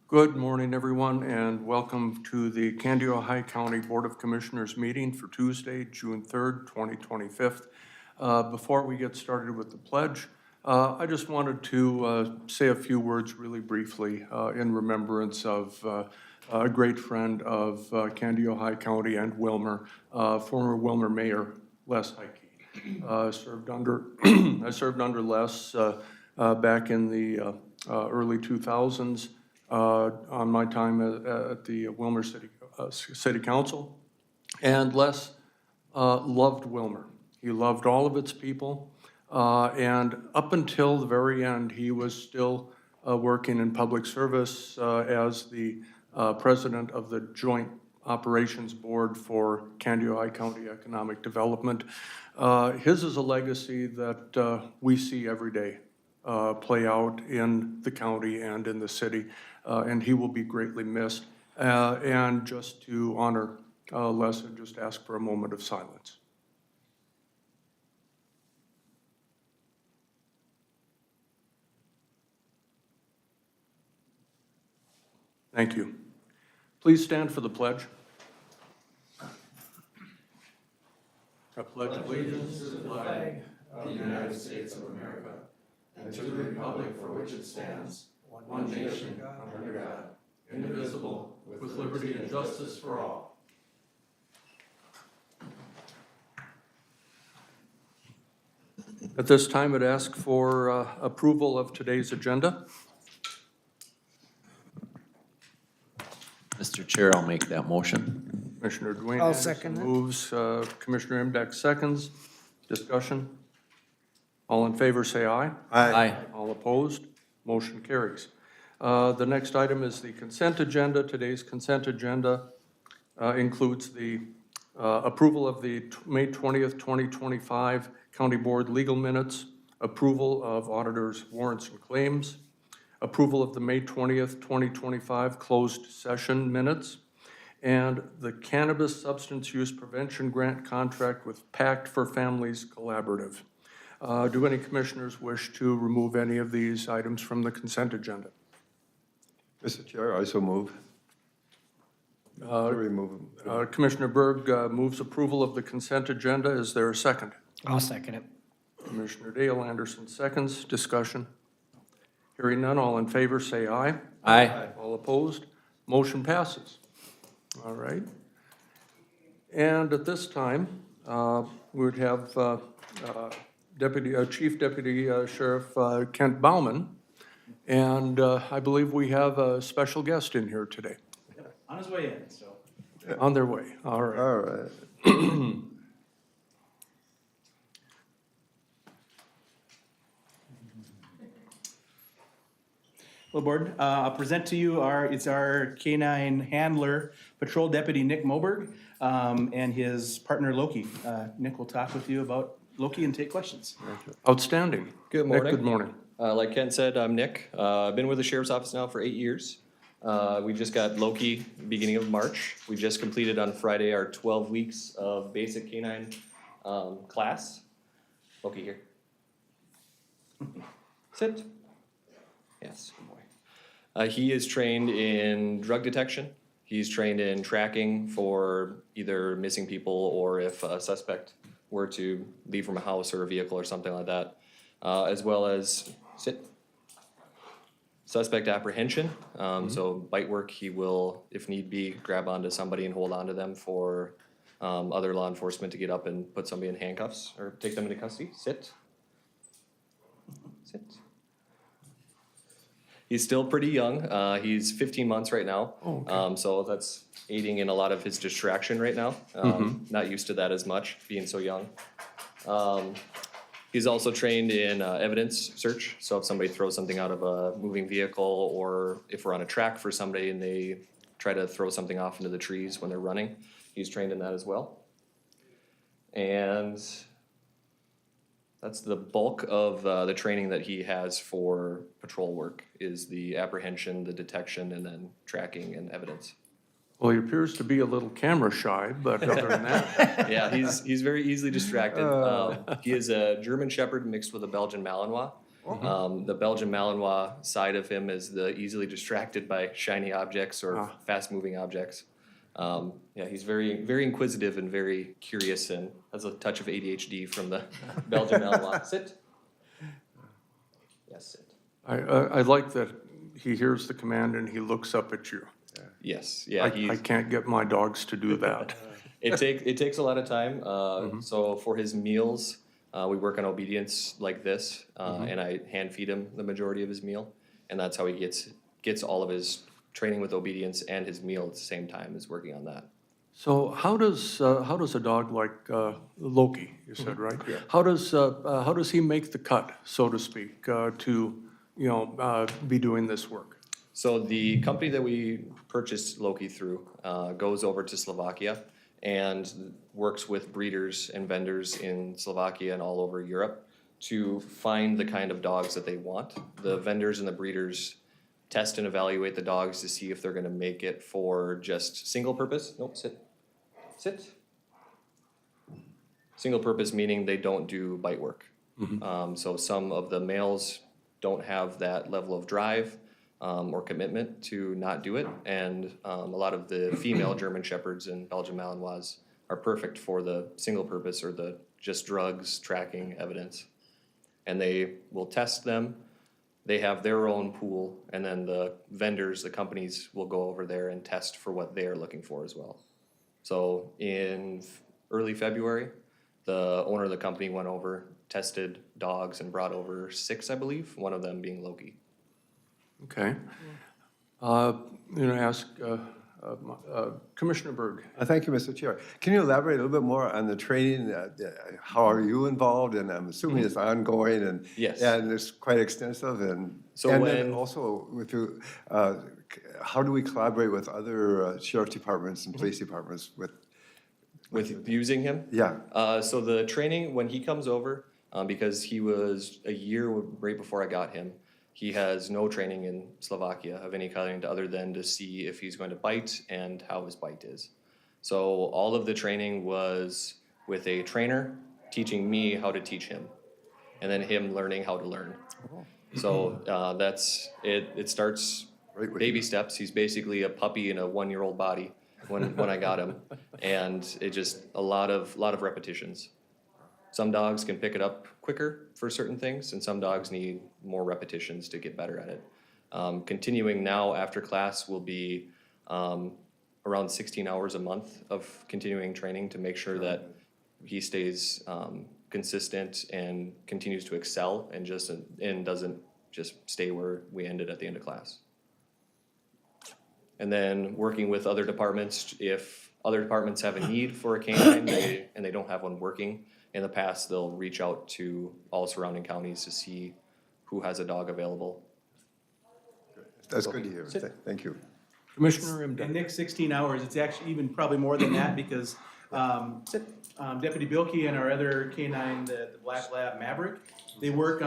Good morning, everyone, and welcome to the Candido County Board of Commissioners meeting for Tuesday, June 3rd, 2025. Before we get started with the pledge, I just wanted to say a few words really briefly in remembrance of a great friend of Candido County and Willmar, former Willmar Mayor Les Heike. Served under I served under Les back in the early 2000s. On my time at the Willmar City Council. And Les loved Willmar. He loved all of its people. And up until the very end, he was still working in public service as the president of the Joint Operations Board for Candido County Economic Development. His is a legacy that we see every day play out in the county and in the city, and he will be greatly missed. And just to honor Les, and just ask for a moment of silence. Thank you. Please stand for the pledge. I pledge allegiance to the flag of the United States of America and to the republic for which it stands, one nation, under God, indivisible, with liberty and justice for all. At this time, I'd ask for approval of today's agenda. Mr. Chair, I'll make that motion. Commissioner Dwayne I'll Anderson second it. moves, Commissioner Imbeck seconds. Discussion? All in favor, say aye. Aye. All opposed? Motion carries. The next item is the consent agenda. Today's consent agenda includes the approval of the May 20th, 2025 County Board legal minutes, approval of auditors' warrants and claims, approval of the May 20th, 2025 closed session minutes, and the Cannabis Substance Use Prevention Grant Contract with Pact for Families Collaborative. Do any commissioners wish to remove any of these items from the consent agenda? Mr. Chair, I so move. To remove them. Commissioner Berg moves approval of the consent agenda. Is there a second? I'll second it. Commissioner Dale Anderson seconds. Discussion? Hearing none, all in favor say aye. Aye. All opposed? Motion passes. All right. And at this time, we would have Chief Deputy Sheriff Kent Bauman, and I believe we have a special guest in here today. On his way in, so. On their way. All right. All right. Hello, Board. I'll present to you it's our K-9 handler, Patrol Deputy Nick Moberg, and his partner Loki. Nick will talk with you about Loki and take questions. Outstanding. Good Nick, morning. good morning. Like Ken said, I'm Nick. I've been with the Sheriff's Office now for 8 years. We just got Loki beginning of March. We just completed on Friday our 12 weeks of basic K-9 class. Loki here. Sit. Yes, good boy. He is trained in drug detection. He's trained in tracking for either missing people or if a suspect were to leave from a house or a vehicle or something like that, as well as suspect apprehension. So bite work, he will, if need be, grab onto somebody and hold onto them for other law enforcement to get up and put somebody in handcuffs or take them into custody. Sit. Sit. He's still pretty young. He's 15 months right now. Oh, okay. So that's aiding in a lot of his distraction right now. Not used to that as much, being so young. He's also trained in evidence search. So if somebody throws something out of a moving vehicle, or if we're on a track for somebody and they try to throw something off into the trees when they're running, he's trained in that as well. And that's the bulk of the training that he has for patrol work, is the apprehension, the detection, and then tracking and evidence. Well, he appears to be a little camera shy, but other than that, Yeah, he's very easily distracted. He is a German Shepherd mixed with a Belgian Malinois. The Belgian Malinois side of him is the easily distracted by shiny objects or fast-moving objects. Yeah, he's very, very inquisitive and very curious and has a touch of ADHD from the Belgian Malinois. Sit. Yes, sit. I like that he hears the command and he looks up at you. Yes, yeah. I can't get my dogs to do that. It takes a lot of time. So for his meals, we work on obedience like this, and I hand feed him the majority of his meal, and that's how he gets all of his training with obedience and his meal at the same time, is working on that. So how does a dog like Loki, you said, right? How does he make the cut, so to speak, to be doing this work? So the company that we purchased Loki through goes over to Slovakia and works with breeders and vendors in Slovakia and all over Europe to find the kind of dogs that they want. The vendors and the breeders test and evaluate the dogs to see if they're gonna make it for just single purpose. Nope, sit. Sit. Single purpose meaning they don't do bite work. So some of the males don't have that level of drive or commitment to not do it. And a lot of the female German Shepherds and Belgian Malinois are perfect for the single purpose or the just drugs tracking evidence. And they will test them. They have their own pool, and then the vendors, the companies will go over there and test for what they are looking for as well. So in early February, the owner of the company went over, tested dogs, and brought over 6, I believe, one of them being Loki. Okay. Ask Commissioner Berg. Thank you, Mr. Chair. Can you elaborate a little bit more on the training? How are you involved? And I'm assuming it's ongoing and Yes. and it's quite extensive. And So and when- then also with you, how do we collaborate with other sheriff departments and police departments With using him? Yeah. So the training, when he comes over, because he was a year right before I got him, he has no training in Slovakia of any kind other than to see if he's going to bite and how his bite is. So all of the training was with a trainer teaching me how to teach him, and then him learning how to learn. So that's it. It starts Right with baby steps. He's basically a puppy in a 1-year-old body when I got him, and it just a lot of repetitions. Some dogs can pick it up quicker for certain things, and some dogs need more repetitions to get better at it. Continuing now after class will be around 16 hours a month of continuing training to make sure that he stays consistent and continues to excel and doesn't just stay where we ended at the end of class. And then working with other departments, if other departments have a need for a canine and they don't have one working, in the past, they'll reach out to all surrounding counties to see who has a dog available. That's good to hear. Thank you. Commissioner And Imdahl. Nick, 16 hours, it's actually even probably more than that because Deputy Bilkey and our other canine, the Black Lab Maverick, they work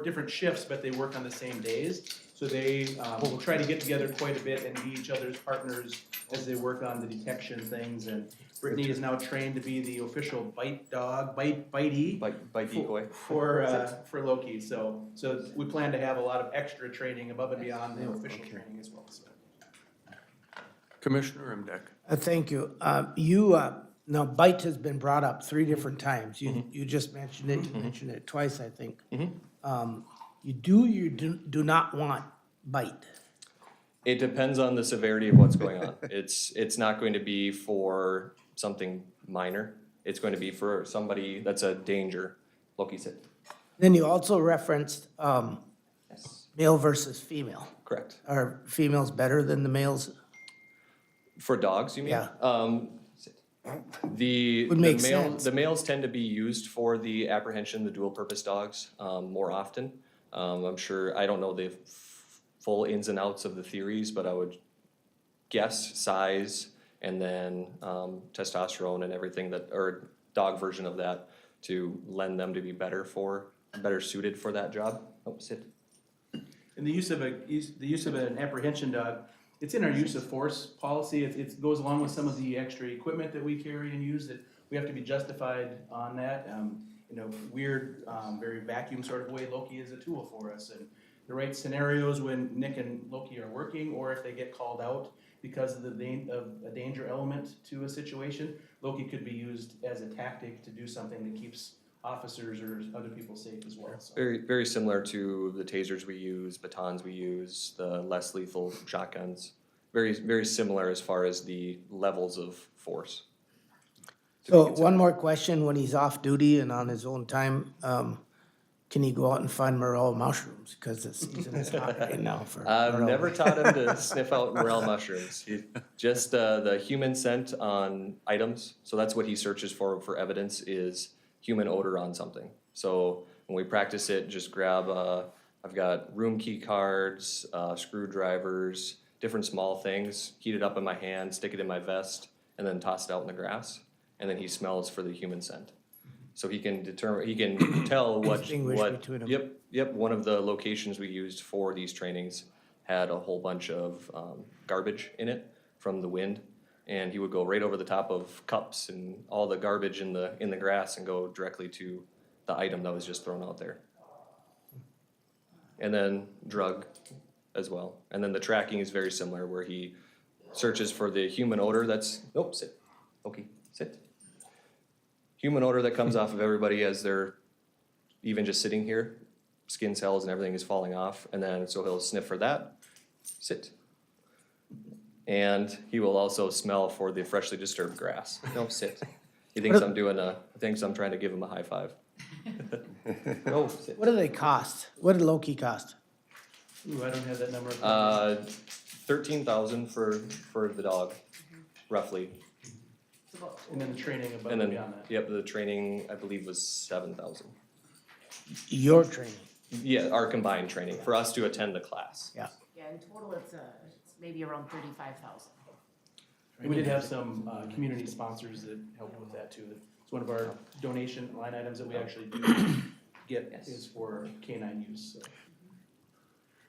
different shifts, but they work on the same days. So they will try to get together quite a bit and be each other's partners as they work on the detection things. And Brittany is now trained to be the official bite bitey. Bite decoy. For Loki, so we plan to have a lot of extra training above and beyond the official training as well, so. Commissioner Imdahl. Thank you. Now bite has been brought up 3 different times. You just mentioned it, you mentioned it twice, I think. You do not want bite. It depends on the severity of what's going on. It's not going to be for something minor. It's going to be for somebody that's a danger. Loki said. Then you also referenced Yes. male versus female. Correct. Are females better than the males? For dogs, you mean? Yeah. The make sense. the males tend to be used for the apprehension, the dual purpose dogs, more often. I'm sure, I don't know the full ins and outs of the theories, but I would guess size and then testosterone and everything or dog version of that to lend them to be better suited for that job. Oh, sit. And the use of an apprehension dog, it's in our use of force policy. It goes along with some of the extra equipment that we carry and use that we have to be justified on that. And in a weird, very vacuum sort of way, Loki is a tool for us. And the right scenarios when Nick and Loki are working, or if they get called out because of a danger element to a situation, Loki could be used as a tactic to do something that keeps officers or other people safe as well. So. Very, very similar to the tasers we use, batons we use, the less lethal shotguns. Very, very similar as far as the levels of force. So one more question, when he's off duty and on his own time, can he go out and find morel mushrooms? Because the season is hot right now for I've morel. never taught him to sniff out morel mushrooms. He just the human scent on items. So that's what he searches for evidence is human odor on something. So when we practice it, just grab. I've got room key cards, screwdrivers, different small things. Heat it up in my hand, stick it in my vest, and then toss it out in the grass. And then he smells for the human scent. So he can determine, he can tell Distinguish what, between 'em. Yep, one of the locations we used for these trainings had a whole bunch of garbage in it from the wind. And he would go right over the top of cups and all the garbage in the grass and go directly to the item that was just thrown out there. And then drug as well. And then the tracking is very similar where he searches for the human odor that's, nope, sit, okay, sit. Human odor that comes off of everybody as they're even just sitting here, skin cells and everything is falling off, and then so he'll sniff for that, sit. And he will also smell for the freshly disturbed grass. No, sit. He thinks I'm trying to give him a high five. No, sit. What do they cost? What did Loki cost? Ooh, I don't have that number. 13,000 for the dog, roughly. And then the training above And and then, beyond that. yep, the training, I believe, was 7,000. Your training, Yeah, our combined training, for us to attend the class. yeah. Yeah, in total, it's maybe around 35,000. And we did have some community sponsors that helped with that too. It's one of our donation line items that we actually do get is for canine use. So.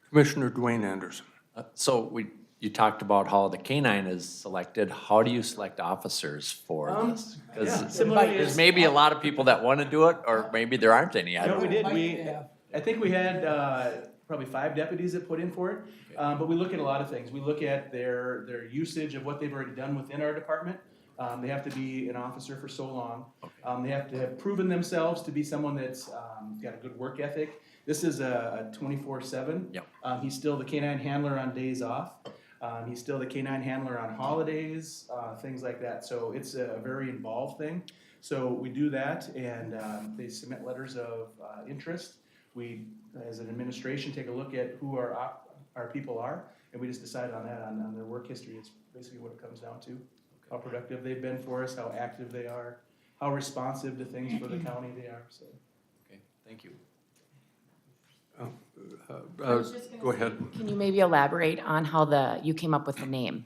Commissioner Dwayne Anderson. So you talked about how the canine is selected. How do you select officers for this? Yeah, Because similarly, there's maybe a lot of people that want to do it, or maybe there aren't any. I no, don't we know. did. I think we had probably 5 deputies that put in for it. But we look at a lot of things. We look at their usage of what they've already done within our department. They have to be an officer for so long. They have to have proven themselves to be someone that's got a good work ethic. This is a 24/7. Yep. He's still the canine handler on days off. He's still the canine handler on holidays, things like that. So it's a very involved thing. So we do that, and they submit letters of interest. We, as an administration, take a look at who our people are, and we just decide on that, on their work history. It's basically what it comes down to. How productive they've been for us, how active they are, how responsive to things for the county they are, so. Okay, thank you. Go ahead. Can you maybe elaborate on how you came up with the name,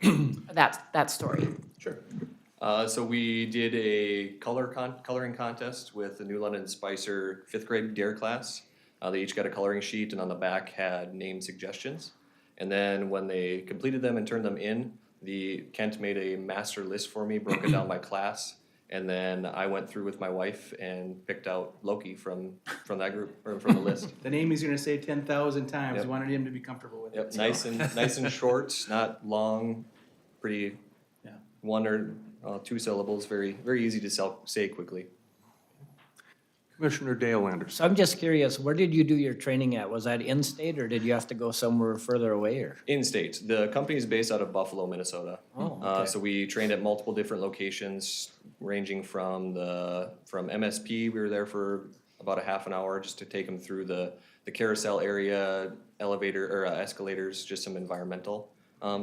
that story? Sure. So we did a coloring contest with the New London Spicer 5th grade DARE class. They each got a coloring sheet and on the back had name suggestions. And then when they completed them and turned them in, Kent made a master list for me, broke it down by class. And then I went through with my wife and picked out Loki from that group, or from the list. The name he's gonna say 10,000 times. Yep. We wanted him to be comfortable with Yep, it. nice and short, not long, pretty, Yeah. 1 or 2 syllables, very, very easy to say quickly. Commissioner Dale Anderson. So I'm just curious, where did you do your training at? Was that in-state, or did you have to go somewhere further away, or? In-state, the company is based out of Buffalo, Minnesota. Oh, okay. So we trained at multiple different locations, ranging from MSP, we were there for about a half an hour just to take them through the carousel area, elevator, or escalators, just some environmental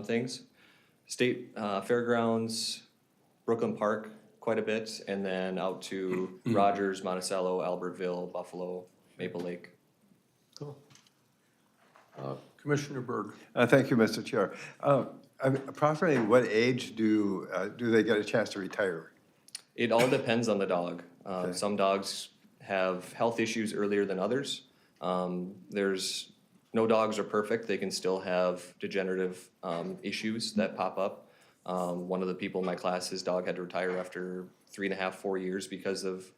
things. State fairgrounds, Brooklyn Park, quite a bit, and then out to Rogers, Monticello, Albertville, Buffalo, Maple Lake. Commissioner Berg. Thank you, Mr. Chair. Approximately what age do they get a chance to retire? It all depends on the dog. Okay. Some dogs have health issues earlier than others. No dogs are perfect. They can still have degenerative issues that pop up. One of the people in my class, his dog had to retire after 3.5, 4 years because of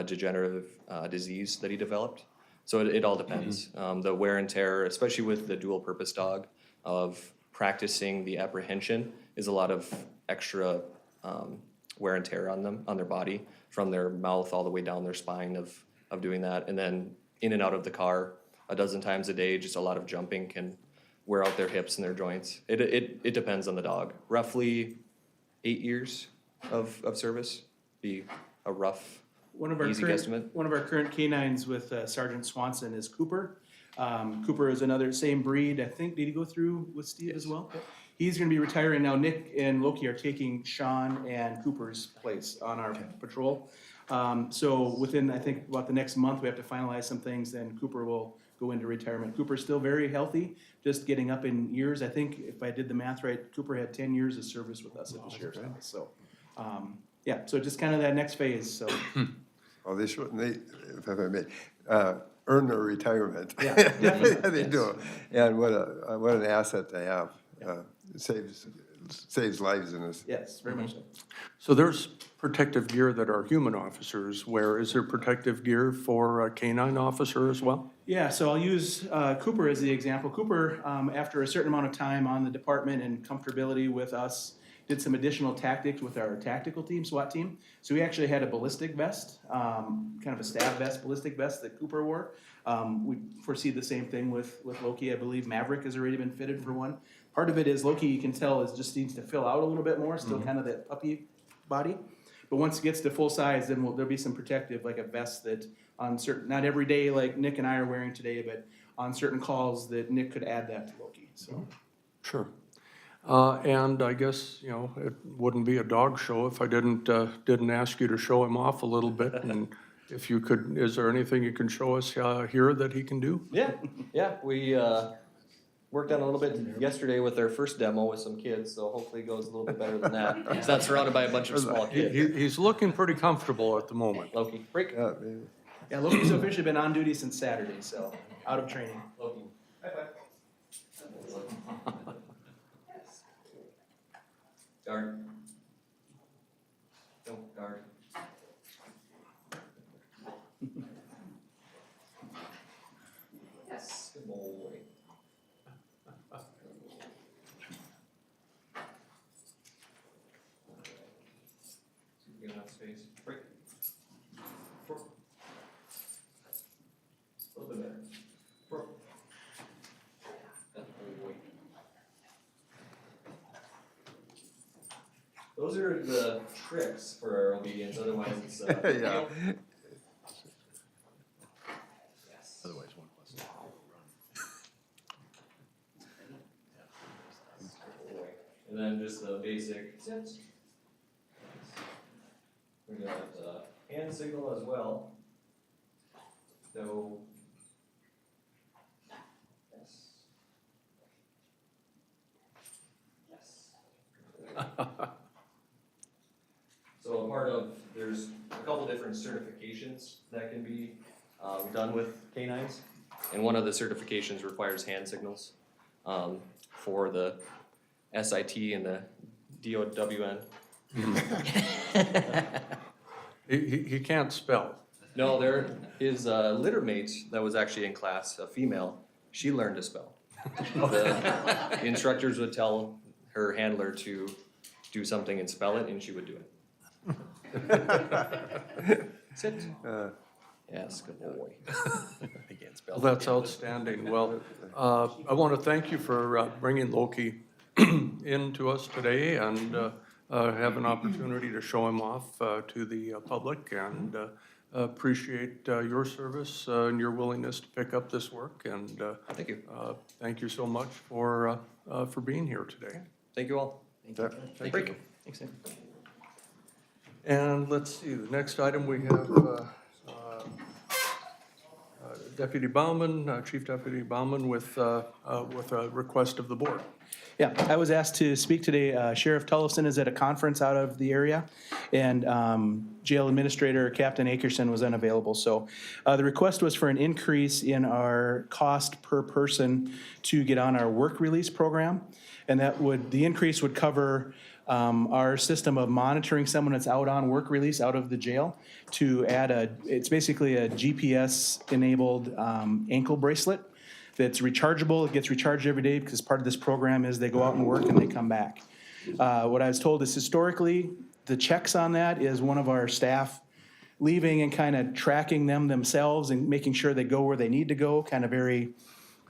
degenerative disease that he developed. So it all depends. The wear and tear, especially with the dual purpose dog, of practicing the apprehension is a lot of extra wear and tear on them, on their body, from their mouth all the way down their spine of doing that. And then in and out of the car a dozen times a day, just a lot of jumping can wear out their hips and their joints. It depends on the dog. Roughly 8 years of service, be a rough, easy guesstimate. One of our current canines with Sergeant Swanson is Cooper. Cooper is another same breed. I think, did he go through with Steve as well? He's gonna be retiring now. Nick and Loki are taking Sean and Cooper's place on our patrol. So within, I think, about the next month, we have to finalize some things, then Cooper will go into retirement. Cooper's still very healthy, just getting up in years. I think if I did the math right, Cooper had 10 years of service with us at the sheriff's office. So, yeah, so just kind of that next phase, so. Well, they should, if I may, earn their retirement. Yeah, They do. And what an asset they have. It saves lives in this. Yes, very much so. So there's protective gear that our human officers wear. Is there protective gear for a canine officer as well? Yeah, so I'll use Cooper as the example. Cooper, after a certain amount of time on the department and comfortability with us, did some additional tactics with our tactical team, SWAT team. So we actually had a ballistic vest, kind of a stab vest, ballistic vest that Cooper wore. We foresee the same thing with Loki. I believe Maverick has already been fitted for one. Part of it is Loki, you can tell, is just needs to fill out a little bit more, still kind of that puppy body. But once it gets to full size, then there'll be some protective, like a vest that on certain, not every day like Nick and I are wearing today, but on certain calls that Nick could add that to Loki, so. Sure. And I guess, you know, it wouldn't be a dog show if I didn't ask you to show him off a little bit. And if you could, is there anything you can show us here that he can do? Yeah, we worked on a little bit yesterday with our first demo with some kids, so hopefully it goes a little bit better than that. He's not surrounded by a bunch of small kids. He's looking pretty comfortable at the moment. Loki, break. Yeah, maybe. Yeah, Loki's officially been on duty since Saturday, so out of training. Loki. High five. Guard. No, guard. Yes, good boy. Get enough space. Break. A little bit better. Good boy. Those are the tricks for our obedience, otherwise it's, Yeah. Yes. Otherwise one plus. And then just the basic sit. We got hand signal as well. So. Yes. Yes. So a part of, there's a couple different certifications that can be done with canines. And one of the certifications requires hand signals for the SIT and the DOWN. He can't spell. No, there is a litter mate that was actually in class, a female, she learned to spell. The instructors would tell her handler to do something and spell it, and she would do it. Sit. Yes, good boy. I can't spell. Well, that's outstanding. Well, I want to thank you for bringing Loki in to us today and have an opportunity to show him off to the public, and appreciate your service and your willingness to pick up this work. And Thank you. thank you so much for being here today. Thank you all. Thank Break. you. Thanks, Nick. And let's see, the next item we have Deputy Bauman, Chief Deputy Bauman with a request of the board. Yeah, I was asked to speak today. Sheriff Tullifson is at a conference out of the area, and Jail Administrator Captain Akerson was unavailable. So the request was for an increase in our cost per person to get on our work release program. And that would, the increase would cover our system of monitoring someone that's out on work release, out of the jail, to add it's basically a GPS-enabled ankle bracelet that's rechargeable. It gets recharged every day because part of this program is they go out and work and they come back. What I was told is historically, the checks on that is one of our staff leaving and kind of tracking them themselves and making sure they go where they need to go, kind of very,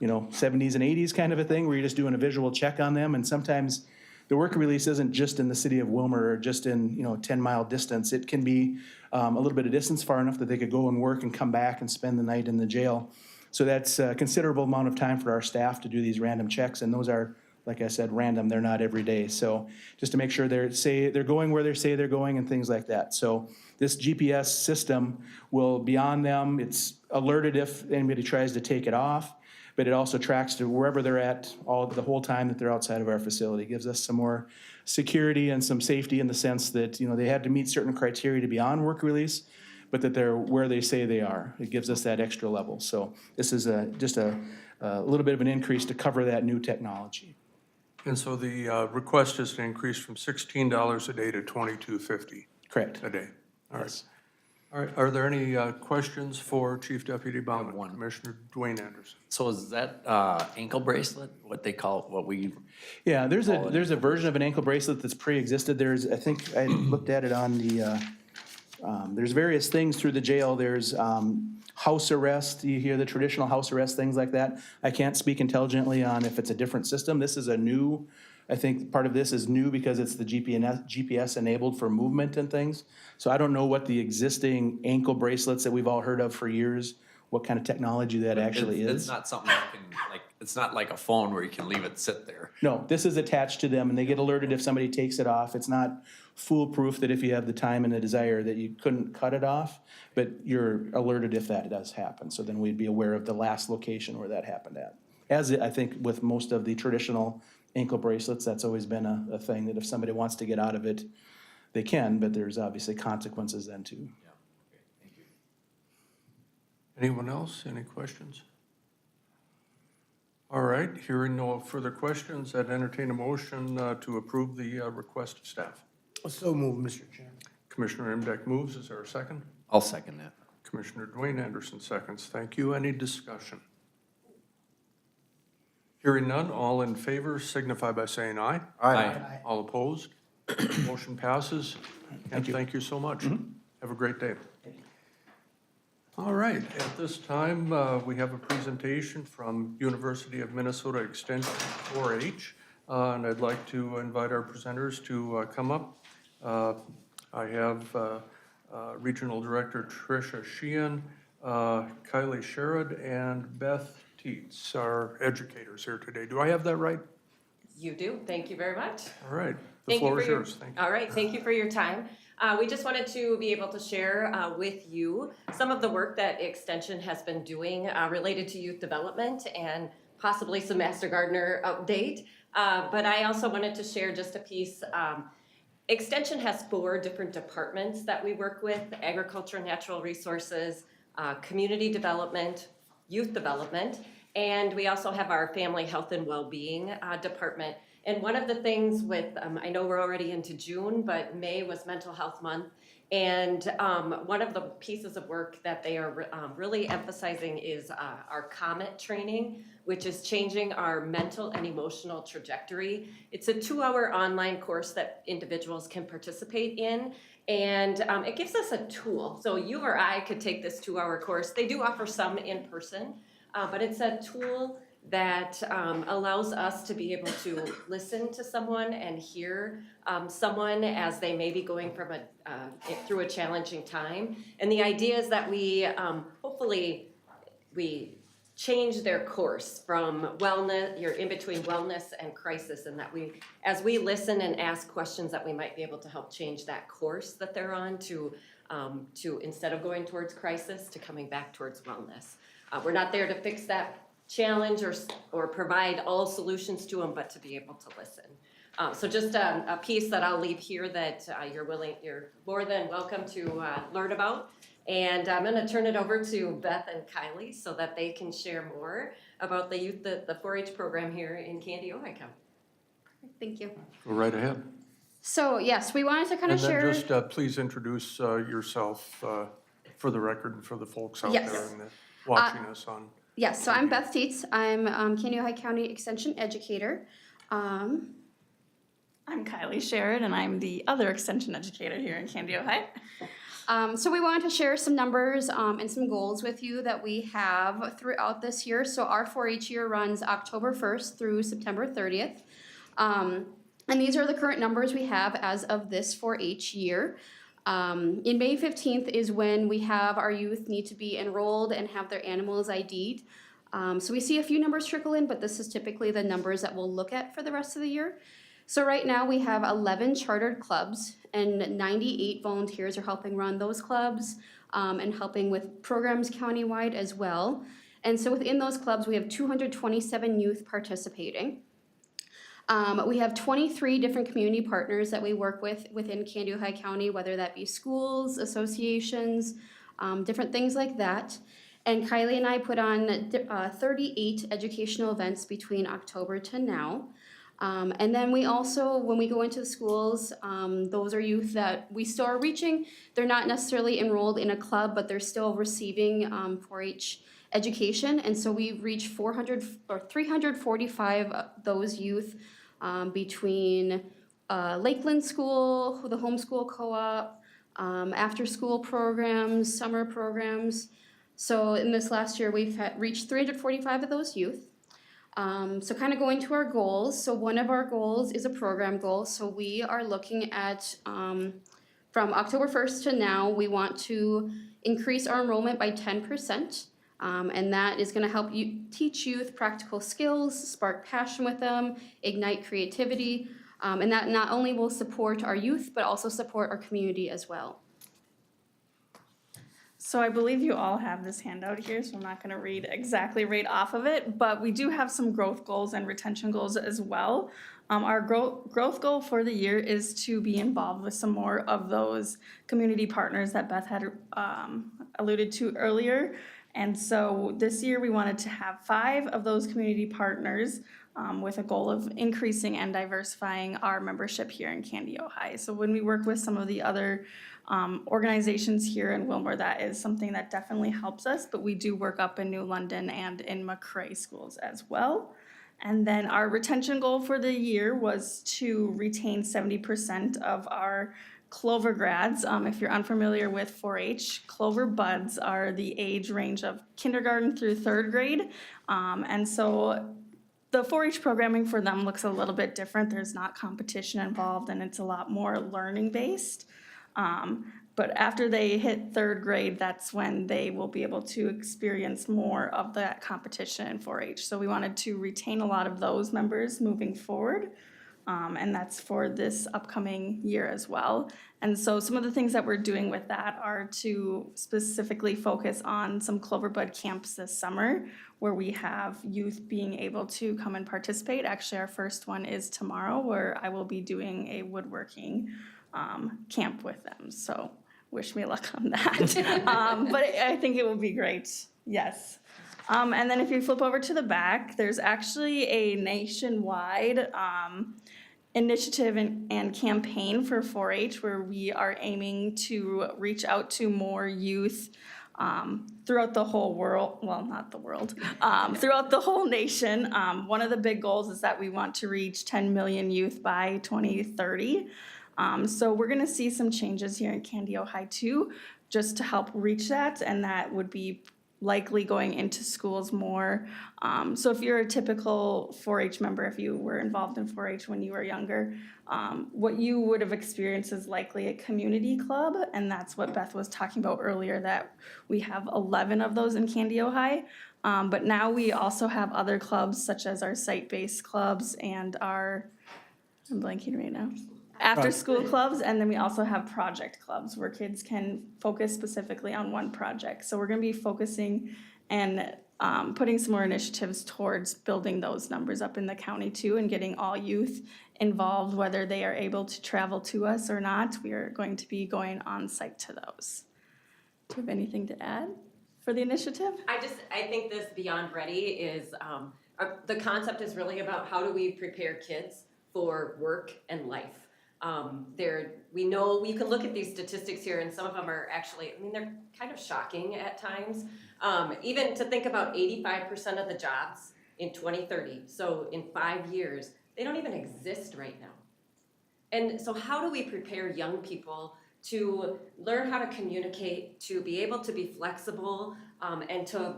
70s and 80s kind of a thing, where you're just doing a visual check on them. And sometimes the work release isn't just in the city of Wilmer or just in, 10-mile distance. It can be a little bit of distance, far enough that they could go and work and come back and spend the night in the jail. So that's a considerable amount of time for our staff to do these random checks, and those are, like I said, random. They're not every day. So just to make sure they're going where they say they're going and things like that. So this GPS system will be on them. It's alerted if anybody tries to take it off, but it also tracks to wherever they're at the whole time that they're outside of our facility. It gives us some more security and some safety in the sense that, they had to meet certain criteria to be on work release, but that they're where they say they are. It gives us that extra level. So this is just a little bit of an increase to cover that new technology. And so the request is to increase from $16 a day to $22.50 Correct. a day. All right. Yes. All right, are there any questions for Chief Deputy Baumann? one. Commissioner Dwayne Anderson. So is that ankle bracelet, what they call, what we, Yeah, there's a version of an ankle bracelet that's pre-existed. I think I looked at it on the, there's various things through the jail. There's house arrest, you hear the traditional house arrest, things like that. I can't speak intelligently on if it's a different system. This is a new, I think part of this is new because it's the GPS enabled for movement and things. So I don't know what the existing ankle bracelets that we've all heard of for years, what kind of technology that actually it's is. not something you can, like, it's not like a phone where you can leave it sit there. No, this is attached to them and they get alerted if somebody takes it off. It's not foolproof that if you have the time and the desire that you couldn't cut it off, but you're alerted if that does happen. So then we'd be aware of the last location where that happened at. As I think with most of the traditional ankle bracelets, that's always been a thing that if somebody wants to get out of it, they can, but there's obviously consequences then too. Anyone else? Any questions? All right, hearing no further questions, I'd entertain a motion to approve the request of staff. So move, Mr. Chairman. Commissioner Imbeck moves. Is there a second? I'll second that. Commissioner Dwayne Anderson seconds. Thank you. Any discussion? Hearing none, all in favor signify by saying aye. Aye. All opposed? Motion passes. And thank you so much. Have a great day. All right, at this time, we have a presentation from University of Minnesota Extension 4-H, and I'd like to invite our presenters to come up. I have Regional Director Tricia Sheehan, Kylie Sherrod, and Beth Teets, our educators here today. Do I have that right? You do. Thank you very much. All right, the Thank you floor for is your- yours. Thank you. All right, thank you for your time. We just wanted to be able to share with you some of the work that Extension has been doing related to youth development and possibly some Master Gardener update. But I also wanted to share just a piece. Extension has 4 different departments that we work with: agriculture, natural resources, community development, youth development, and we also have our family health and well-being department. And one of the things with, I know we're already into June, but May was Mental Health Month. And one of the pieces of work that they are really emphasizing is our COMET training, which is changing our mental and emotional trajectory. It's a 2-hour online course that individuals can participate in. And it gives us a tool. So you or I could take this 2-hour course. They do offer some in person, but it's a tool that allows us to be able to listen to someone and hear someone as they may be going from through a challenging time. And the idea is that we hopefully we change their course from wellness, you're in between wellness and crisis, and that as we listen and ask questions, that we might be able to help change that course that they're on to instead of going towards crisis, to coming back towards wellness. We're not there to fix that challenge or provide all solutions to them, but to be able to listen. So just a piece that I'll leave here that you're more than welcome to learn about. And I'm going to turn it over to Beth and Kylie so that they can share more about the 4-H program here in Candy, Ohio. Thank you. Go right ahead. So yes, we wanted to kind And of then share. just please introduce yourself for the record and for the folks out Yes. there and watching us on. Yes, so I'm Beth Dietz. I'm Candy Ohio County Extension Educator. I'm Kylie Sherrod, and I'm the other extension educator here in Candy, Ohio. So we wanted to share some numbers and some goals with you that we have throughout this year. So our 4-H year runs October 1st through September 30th. And these are the current numbers we have as of this 4-H year. In May 15th is when we have our youth need to be enrolled and have their animals ID'd. So we see a few numbers trickle in, but this is typically the numbers that we'll look at for the rest of the year. So right now we have 11 chartered clubs and 98 volunteers are helping run those clubs and helping with programs countywide as well. And so within those clubs, we have 227 youth participating. We have 23 different community partners that we work with within Candy Ohio County, whether that be schools, associations, different things like that. And Kylie and I put on 38 educational events between October to now. And then we also, when we go into the schools, those are youth that we still are reaching. They're not necessarily enrolled in a club, but they're still receiving 4-H education. And so we reach 345 of those youth between Lakeland School, the homeschool co-op, after-school programs, summer programs. So in this last year, we've reached 345 of those youth. So kind of going to our goals. So one of our goals is a program goal. So we are looking at, from October 1st to now, we want to increase our enrollment by 10%. And that is gonna help you teach youth practical skills, spark passion with them, ignite creativity. And that not only will support our youth, but also support our community as well. So I believe you all have this handout here, so I'm not gonna read exactly right off of it, but we do have some growth goals and retention goals as well. Our growth goal for the year is to be involved with some more of those community partners that Beth had alluded to earlier. And so this year we wanted to have 5 of those community partners with a goal of increasing and diversifying our membership here in Candy, Ohio. So when we work with some of the other organizations here in Wilmore, that is something that definitely helps us, but we do work up in New London and in McRae schools as well. And then our retention goal for the year was to retain 70% of our Clover grads. If you're unfamiliar with 4-H, Clover buds are the age range of kindergarten through 3rd grade. And so the 4-H programming for them looks a little bit different. There's not competition involved and it's a lot more learning based. But after they hit 3rd grade, that's when they will be able to experience more of that competition in 4-H. So we wanted to retain a lot of those members moving forward. And that's for this upcoming year as well. And so some of the things that we're doing with that are to specifically focus on some Cloverbud camps this summer, where we have youth being able to come and participate. Actually, our first one is tomorrow, where I will be doing a woodworking camp with them. So wish me luck on that. But I think it will be great. Yes. And then if you flip over to the back, there's actually a nationwide initiative and campaign for 4-H where we are aiming to reach out to more youth throughout the whole world, well, not the world, throughout the whole nation. One of the big goals is that we want to reach 10 million youth by 2030. So we're gonna see some changes here in Candy, Ohio too, just to help reach that, and that would be likely going into schools more. So if you're a typical 4-H member, if you were involved in 4-H when you were younger, what you would have experienced is likely a community club, and that's what Beth was talking about earlier, that we have 11 of those in Candy, Ohio. But now we also have other clubs, such as our site-based clubs and our, I'm blanking right now, after-school clubs, and then we also have project clubs where kids can focus specifically on one project. So we're gonna be focusing and putting some more initiatives towards building those numbers up in the county too, and getting all youth involved, whether they are able to travel to us or not. We are going to be going on site to those. Do you have anything to add for the initiative? I think this Beyond Ready is, the concept is really about how do we prepare kids for work and life. we know, we can look at these statistics here and some of them are actually, I mean, they're kind of shocking at times. Even to think about 85% of the jobs in 2030, so in 5 years, they don't even exist right now. And so how do we prepare young people to learn how to communicate, to be able to be flexible, and to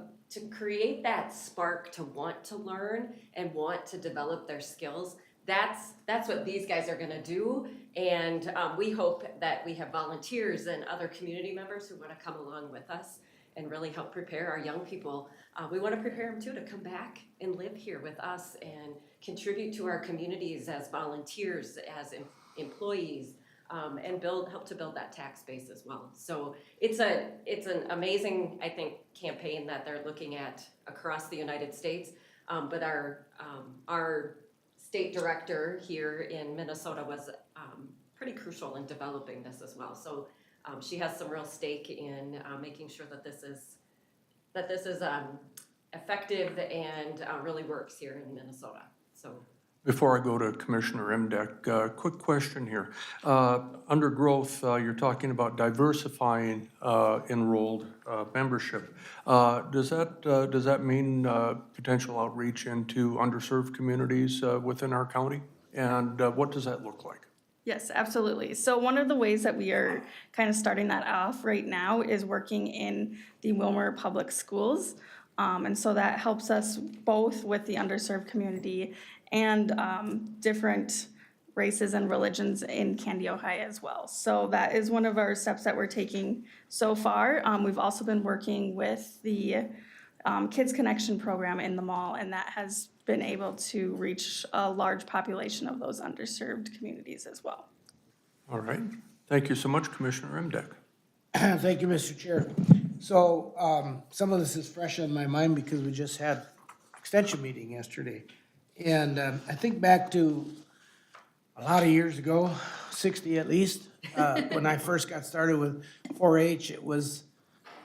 create that spark to want to learn and want to develop their skills? That's what these guys are gonna do. And we hope that we have volunteers and other community members who wanna come along with us and really help prepare our young people. We wanna prepare them too to come back and live here with us and contribute to our communities as volunteers, as employees, and help to build that tax base as well. So it's an amazing, I think, campaign that they're looking at across the United States. But our state director here in Minnesota was pretty crucial in developing this as well. So she has some real stake in making sure that this is effective and really works here in Minnesota. So. Before I go to Commissioner Imdek, quick question here. Under growth, you're talking about diversifying enrolled membership. Does that mean potential outreach into underserved communities within our county? And what does that look like? Yes, absolutely. So one of the ways that we are kind of starting that off right now is working in the Willmar Public Schools. And so that helps us both with the underserved community and different races and religions in Candy, Ojai as well. So that is one of our steps that we're taking so far. We've also been working with the Kids Connection program in the mall, and that has been able to reach a large population of those underserved communities as well. All right. Thank you so much, Commissioner Imdek. Thank you, Mr. Chair. So some of this is fresh on my mind because we just had extension meeting yesterday. And I think back to a lot of years ago, 60 at least, when I first got started with 4-H, it was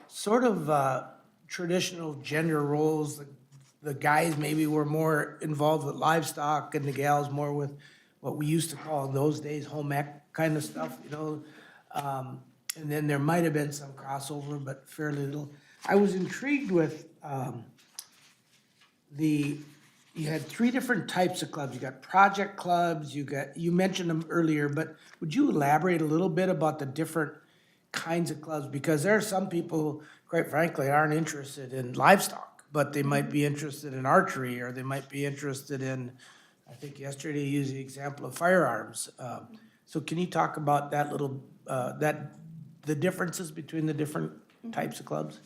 sort of traditional gender roles. The guys maybe were more involved with livestock and the gals more with what we used to call in those days home ec kind of stuff, you know. And then there might have been some crossover, but fairly little. I was intrigued with you had 3 different types of clubs. You got project clubs, you mentioned them earlier, but would you elaborate a little bit about the different kinds of clubs? Because there are some people, quite frankly, aren't interested in livestock, but they might be interested in archery, or they might be interested in, I think yesterday you used the example of firearms. So can you talk about that little, the differences between the different types of clubs?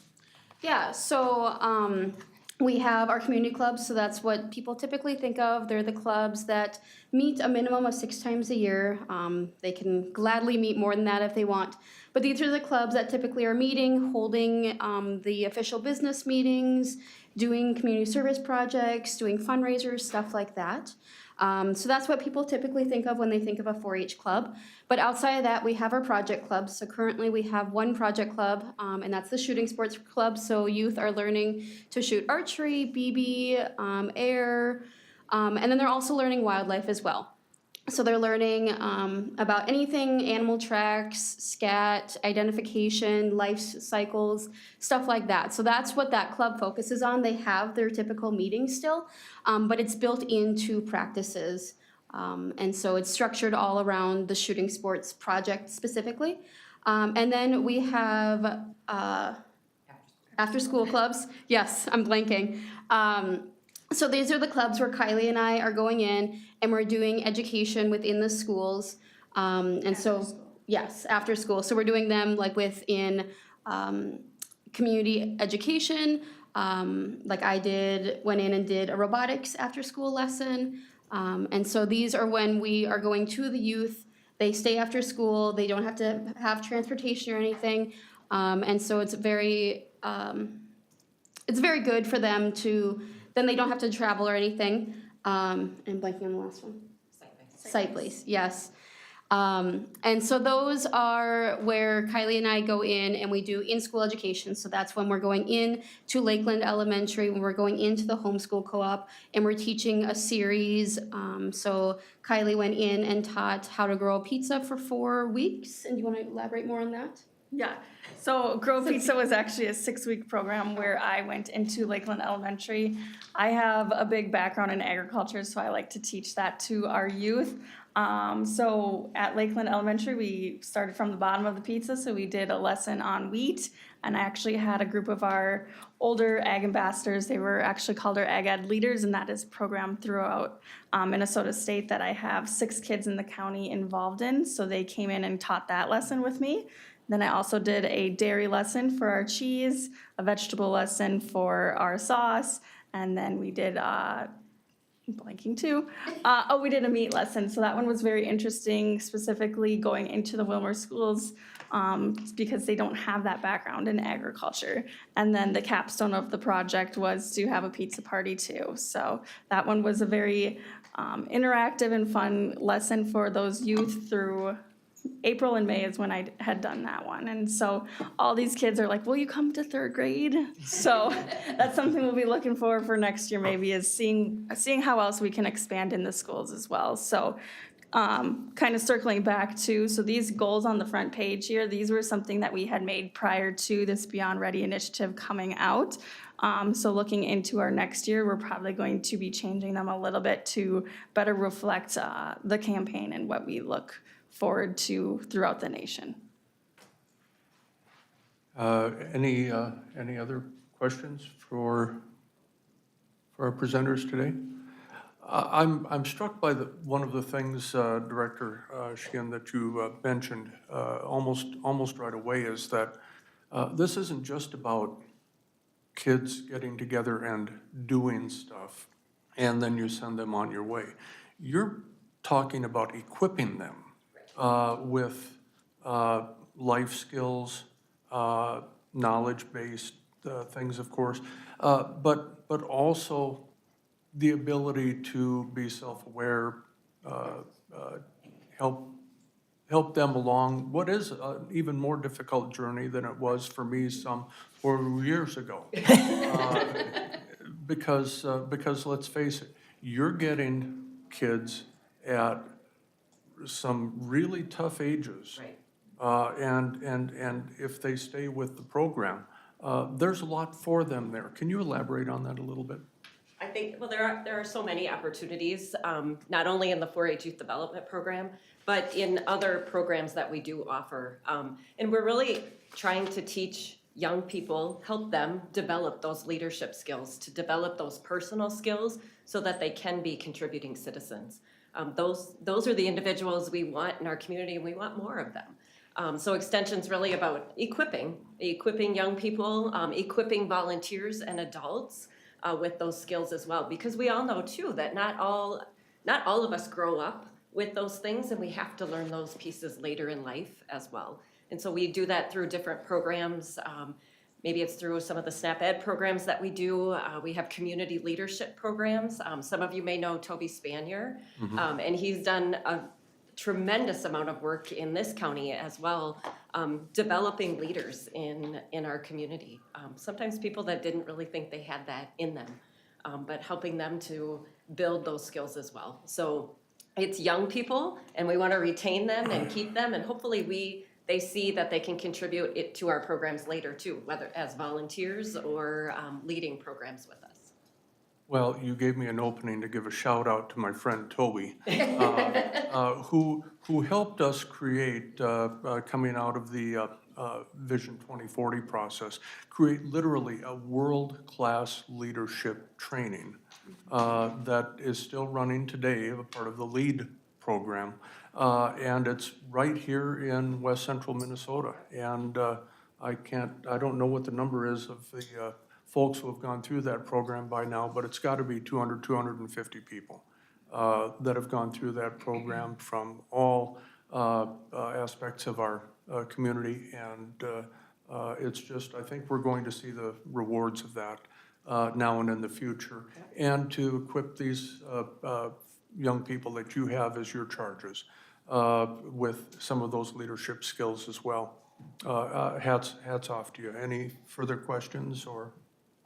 Yeah, so we have our community clubs, so that's what people typically think of. They're the clubs that meet a minimum of 6 times a year. They can gladly meet more than that if they want. But these are the clubs that typically are meeting, holding the official business meetings, doing community service projects, doing fundraisers, stuff like that. So that's what people typically think of when they think of a 4-H club. But outside of that, we have our project clubs. So currently we have one project club, and that's the shooting sports club. So youth are learning to shoot archery, BB, air, and then they're also learning wildlife as well. So they're learning about anything, animal tracks, scat, identification, life cycles, stuff like that. So that's what that club focuses on. They have their typical meetings still, but it's built into practices. And so it's structured all around the shooting sports project specifically. And then we have after-school clubs. Yes, I'm blanking. So these are the clubs where Kylie and I are going in and we're doing education within the schools. And so, yes, after school. So we're doing them like within community education. Like I went in and did a robotics after-school lesson. And so these are when we are going to the youth. They stay after school. They don't have to have transportation or anything. And so it's very good for them to, then they don't have to travel or anything. And blanking on the last one. Site-based, yes. And so those are where Kylie and I go in and we do in-school education. So that's when we're going in to Lakeland Elementary, when we're going into the homeschool co-op, and we're teaching a series. So Kylie went in and taught how to grow a pizza for 4 weeks. And do you want to elaborate more on that? Yeah, so Grow Pizza was actually a 6-week program where I went into Lakeland Elementary. I have a big background in agriculture, so I like to teach that to our youth. So at Lakeland Elementary, we started from the bottom of the pizza, so we did a lesson on wheat, and I actually had a group of our older ag ambassadors. They were actually called our Ag Ed leaders, and that is programmed throughout Minnesota State that I have 6 kids in the county involved in, so they came in and taught that lesson with me. Then I also did a dairy lesson for our cheese, a vegetable lesson for our sauce, and then we did, blanking too. We did a meat lesson. So that one was very interesting, specifically going into the Wilmer schools because they don't have that background in agriculture. And then the capstone of the project was to have a pizza party too. So that one was a very interactive and fun lesson for those youth through April and May is when I had done that one. And so all these kids are like, will you come to 3rd grade? So that's something we'll be looking for next year maybe, is seeing how else we can expand in the schools as well. So kind of circling back to, so these goals on the front page here, these were something that we had made prior to this Beyond Ready initiative coming out. So looking into our next year, we're probably going to be changing them a little bit to better reflect the campaign and what we look forward to throughout the nation. Any other questions for our presenters today? I'm struck by one of the things, Director Sheehan, that you mentioned almost right away, is that this isn't just about kids getting together and doing stuff, and then you send them on your way. You're talking about equipping them with life skills, knowledge-based things, of course, but also the ability to be self-aware, help them along what is an even more difficult journey than it was for me some 4 years ago. Because let's face it, you're getting kids at some really tough ages. Right. And if they stay with the program, there's a lot for them there. Can you elaborate on that a little bit? I think, well, there are so many opportunities, not only in the 4-H Youth Development Program, but in other programs that we do offer. And we're really trying to teach young people, help them develop those leadership skills, to develop those personal skills so that they can be contributing citizens. Those are the individuals we want in our community, and we want more of them. So Extension's really about equipping young people, equipping volunteers and adults with those skills as well. Because we all know too that not all of us grow up with those things, and we have to learn those pieces later in life as well. And so we do that through different programs. Maybe it's through some of the SNAP Ed programs that we do. We have community leadership programs. Some of you may know Toby Spanier, and he's done a tremendous amount of work in this county as well, developing leaders in our community. Sometimes people that didn't really think they had that in them, but helping them to build those skills as well. So it's young people, and we want to retain them and keep them, and hopefully they see that they can contribute it to our programs later too, whether as volunteers or leading programs with us. Well, you gave me an opening to give a shout out to my friend Toby, who helped us create, coming out of the Vision 2040 process, create literally a world-class leadership training that is still running today, a part of the LEAD program. And it's right here in West Central Minnesota. And I don't know what the number is of the folks who have gone through that program by now, but it's got to be 250 people that have gone through that program from all aspects of our community. And it's just, I think we're going to see the rewards of that now and in the future. And to equip these young people that you have as your charges with some of those leadership skills as well. Hats off to you. Any further questions or?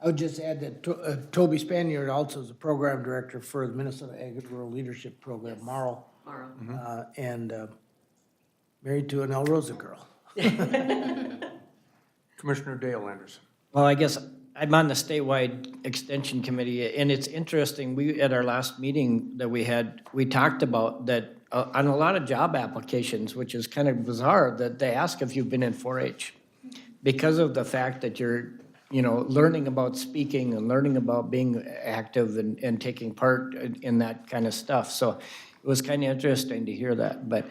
I would just add that Toby Spaniard also is the program director for the Minnesota Ag and Rural Leadership Program, Marl. And married to an El Rosa girl. Commissioner Dale Anderson. Well, I guess I'm on the statewide extension committee, and it's interesting, at our last meeting that we had, we talked about that on a lot of job applications, which is kind of bizarre, that they ask if you've been in 4-H. Because of the fact that you're, learning about speaking and learning about being active and taking part in that kind of stuff. So it was kind of interesting to hear that. But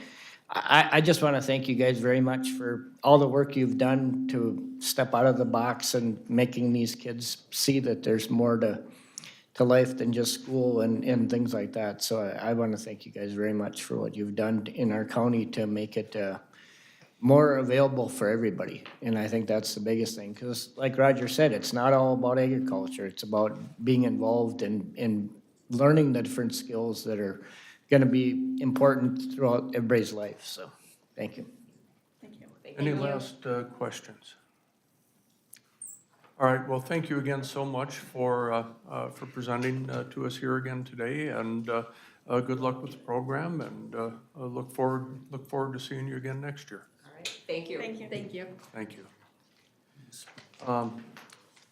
I just want to thank you guys very much for all the work you've done to step out of the box and making these kids see that there's more to life than just school and things like that. So I want to thank you guys very much for what you've done in our county to make it more available for everybody. And I think that's the biggest thing, because like Roger said, it's not all about agriculture. It's about being involved in learning the different skills that are going to be important throughout everybody's life. So, thank you. Any last questions? All right, well, thank you again so much for presenting to us here again today, and good luck with the program, and look forward to seeing you again next year. All right, thank you. Thank you. Thank you. Thank you.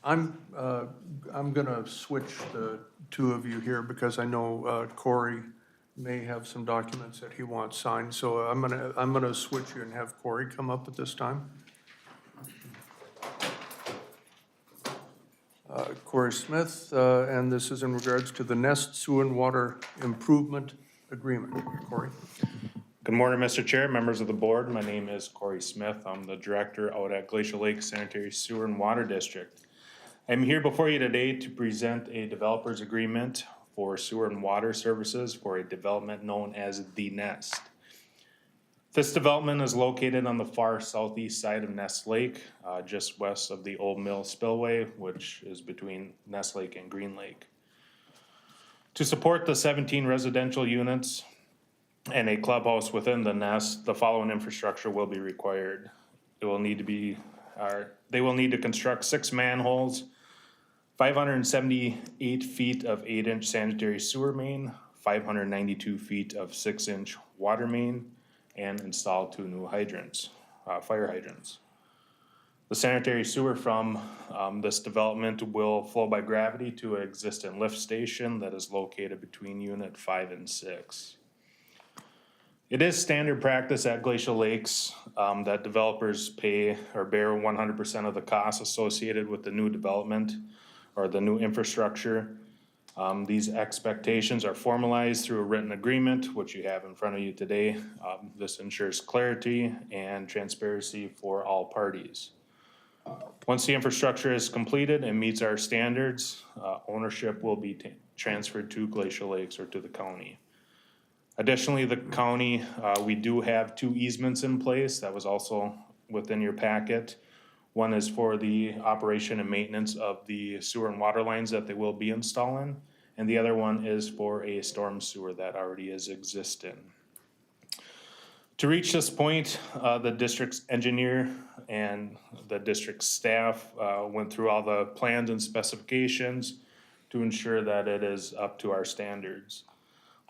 I'm gonna switch the two of you here because I know Corey may have some documents that he wants signed, so I'm gonna switch you and have Corey come up at this time. Corey Smith, and this is in regards to the Nest Sewer and Water Improvement Agreement. Corey? Good morning, Mr. Chair, members of the board. My name is Corey Smith. I'm the director out at Glacial Lake Sanitary Sewer and Water District. I'm here before you today to present a developer's agreement for sewer and water services for a development known as The Nest. This development is located on the far southeast side of Nest Lake, just west of the Old Mill Spillway, which is between Nest Lake and Green Lake. To support the 17 residential units and a clubhouse within the Nest, the following infrastructure will be required. They will need to construct 6 manholes, 578 feet of 8-inch sanitary sewer main, 592 feet of 6-inch water main, and install 2 new hydrants, fire hydrants. The sanitary sewer from this development will flow by gravity to an existing lift station that is located between unit 5 and 6. It is standard practice at Glacial Lakes that developers pay or bear 100% of the costs associated with the new development or the new infrastructure. These expectations are formalized through a written agreement, which you have in front of you today. This ensures clarity and transparency for all parties. Once the infrastructure is completed and meets our standards, ownership will be transferred to Glacial Lakes or to the county. Additionally, the county, we do have 2 easements in place. That was also within your packet. One is for the operation and maintenance of the sewer and water lines that they will be installing, and the other one is for a storm sewer that already is existing. To reach this point, the district's engineer and the district staff went through all the plans and specifications to ensure that it is up to our standards.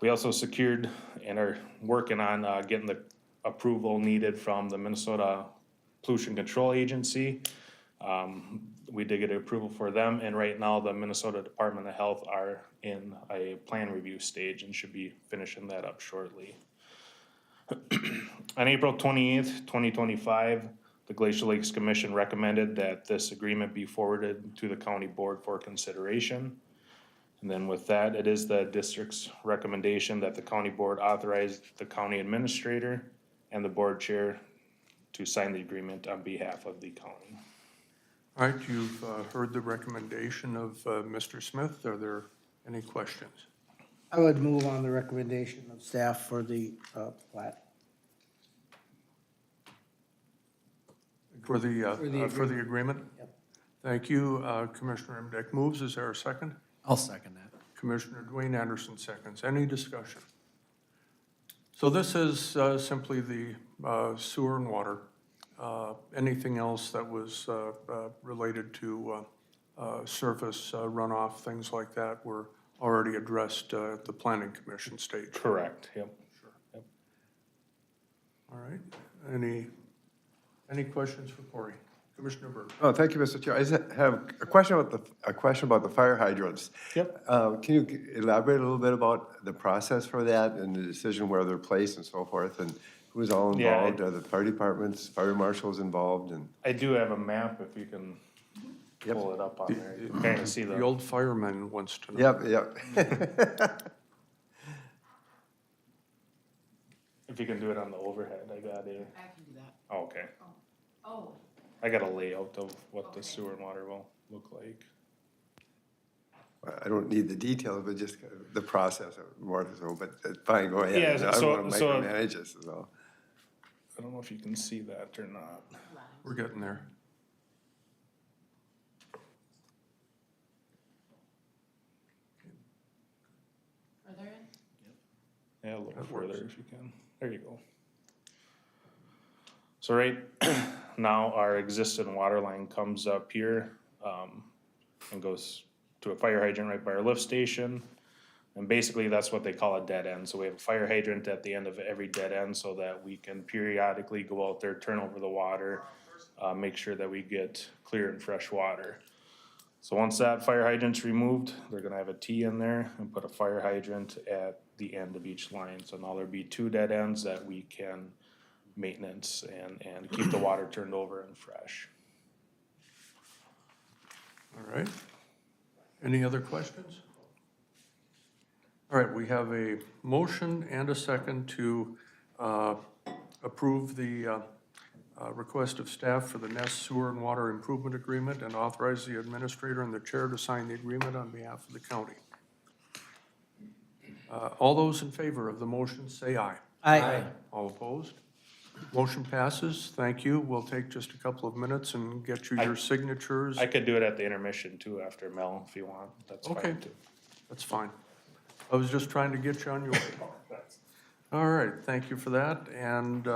We also secured and are working on getting the approval needed from the Minnesota Pollution Control Agency. We did get approval for them, and right now the Minnesota Department of Health are in a plan review stage and should be finishing that up shortly. On April 28th, 2025, the Glacial Lakes Commission recommended that this agreement be forwarded to the county board for consideration. And then with that, it is the district's recommendation that the county board authorize the county administrator and the board chair to sign the agreement on behalf of the county. All right, you've heard the recommendation of Mr. Smith. Are there any questions? I would move on the recommendation of staff for the plat. For the agreement? Yep. Thank you. Commissioner Imdeck moves. Is there a second? I'll second that. Commissioner Dwayne Anderson seconds. Any discussion? So this is simply the sewer and water. Anything else that was related to surface runoff, things like that, were already addressed at the planning commission stage. Correct, yep. All right. Any questions for Corey? Commissioner Berg? Oh, thank you, Mr. Chair. I just have a question about the fire hydrants. Yep. Can you elaborate a little bit about the process for that and the decision where they're placed and so forth, and who's all Yeah, involved? Are the fire departments, fire marshals involved, and? I do have a map, if you can pull it up on there, you can kind of see The old fireman wants to know. Yep. If you can do it on the overhead, I got it. I can do that. Oh, okay. Oh. I got a layout of what the sewer and water will look like. I don't need the details, but just the process more so, but fine, go ahead. Yeah, I don't want to so- micromanage this, so. I don't know if you can see that or not. We're getting there. Further in? Yeah, a little That further works. if you can. There you go. So right now, our existing water line comes up here, and goes to a fire hydrant right by our lift station. And basically, that's what they call a dead end. So we have a fire hydrant at the end of every dead end so that we can periodically go out there, turn over the water, make sure that we get clear and fresh water. So once that fire hydrant's removed, they're gonna have a T in there and put a fire hydrant at the end of each line. So now there'll be 2 dead ends that we can maintenance and keep the water turned over and fresh. All right. Any other questions? All right, we have a motion and a second to approve the request of staff for the Nest Sewer and Water Improvement Agreement and authorize the administrator and the chair to sign the agreement on behalf of the county. All those in favor of the motion, say aye. Aye. All opposed? Motion passes. Thank you. We'll take just a couple of minutes and get you your signatures. I could do it at the intermission too after Mel if you want. That's Okay. fine too. That's fine. I was just trying to get you on your way. All right, thank you for that. And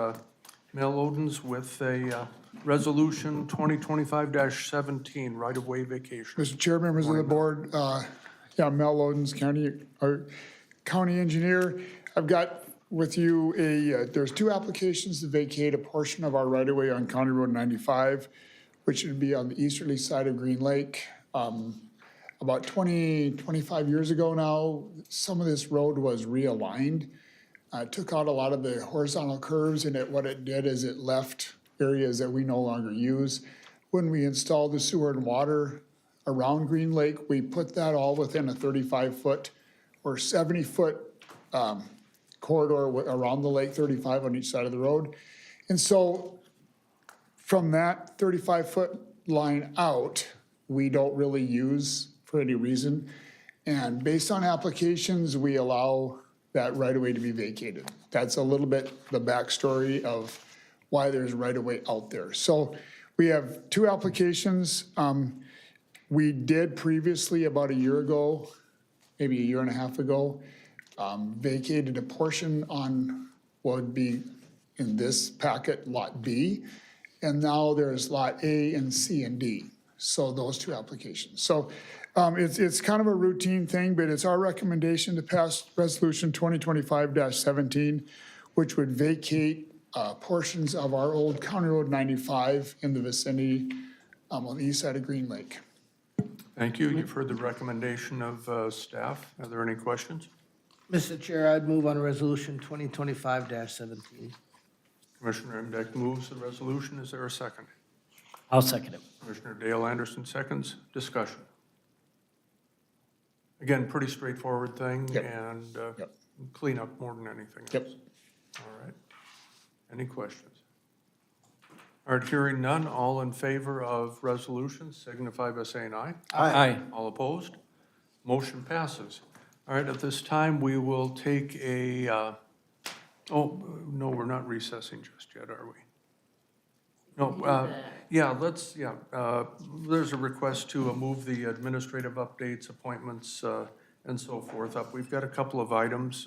Mel Odens with a resolution 2025-17, right-of-way vacation. Mr. Chair, members of the board, Mel Odens, county engineer. I've got with you there's 2 applications to vacate a portion of our right-of-way on County Road 95, which would be on the easterly side of Green Lake. About 25 years ago now, some of this road was realigned. Took out a lot of the horizontal curves, and what it did is it left areas that we no longer use. When we installed the sewer and water around Green Lake, we put that all within a 35-foot or 70-foot corridor around the lake, 35 on each side of the road. And so from that 35-foot line out, we don't really use for any reason. And based on applications, we allow that right-of-way to be vacated. That's a little bit the backstory of why there's right-of-way out there. So we have 2 applications. We did previously, about a year ago, maybe a year and a half ago, vacated a portion on what would be in this packet, Lot B. And now there's Lot A and C and D. So those 2 applications. So it's kind of a routine thing, but it's our recommendation to pass Resolution 2025-17, which would vacate portions of our old County Road 95 in the vicinity on the east side of Green Lake. Thank you. You've heard the recommendation of staff. Are there any questions? Mr. Chair, I'd move on resolution 2025-17. Commissioner Emdek moves the resolution. Is there a second? I'll second it. Commissioner Dale Anderson seconds. Discussion. Again, pretty straightforward thing and clean up more than anything else. Yep. All right. Any questions? All right, hearing none, all in favor of resolution signify by saying aye. Aye. All opposed? Motion passes. All right, at this time, we will take a, oh, no, we're not recessing just yet, are we? No, there's a request to move the administrative updates, appointments, and so forth up. We've got a couple of items.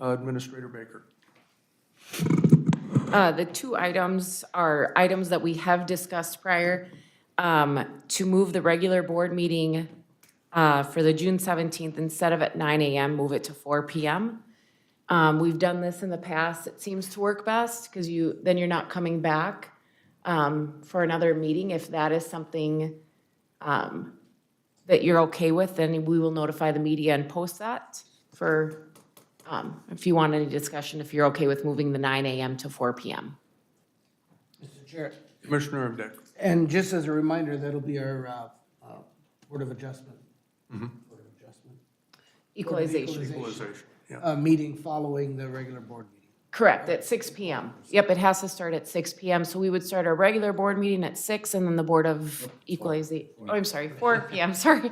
Administrator Baker. The two items are items that we have discussed prior, to move the regular board meeting for the June 17th, instead of at 9 a.m., move it to 4 p.m. We've done this in the past. It seems to work best because then you're not coming back for another meeting. If that is something that you're okay with, then we will notify the media and post that for, if you want any discussion, if you're okay with moving the 9 a.m. to 4 p.m. Mr. Chair, Commissioner Imdak. and just as a reminder, that'll be our Board of Adjustment. Board of Adjustment. Equalization. Equalization, yeah. Meeting following the regular board meeting. Correct, at 6 p.m. Yep, it has to start at 6 p.m. So we would start our regular board meeting at 6 and then the Board of Equalization, oh, I'm sorry, 4 p.m., sorry.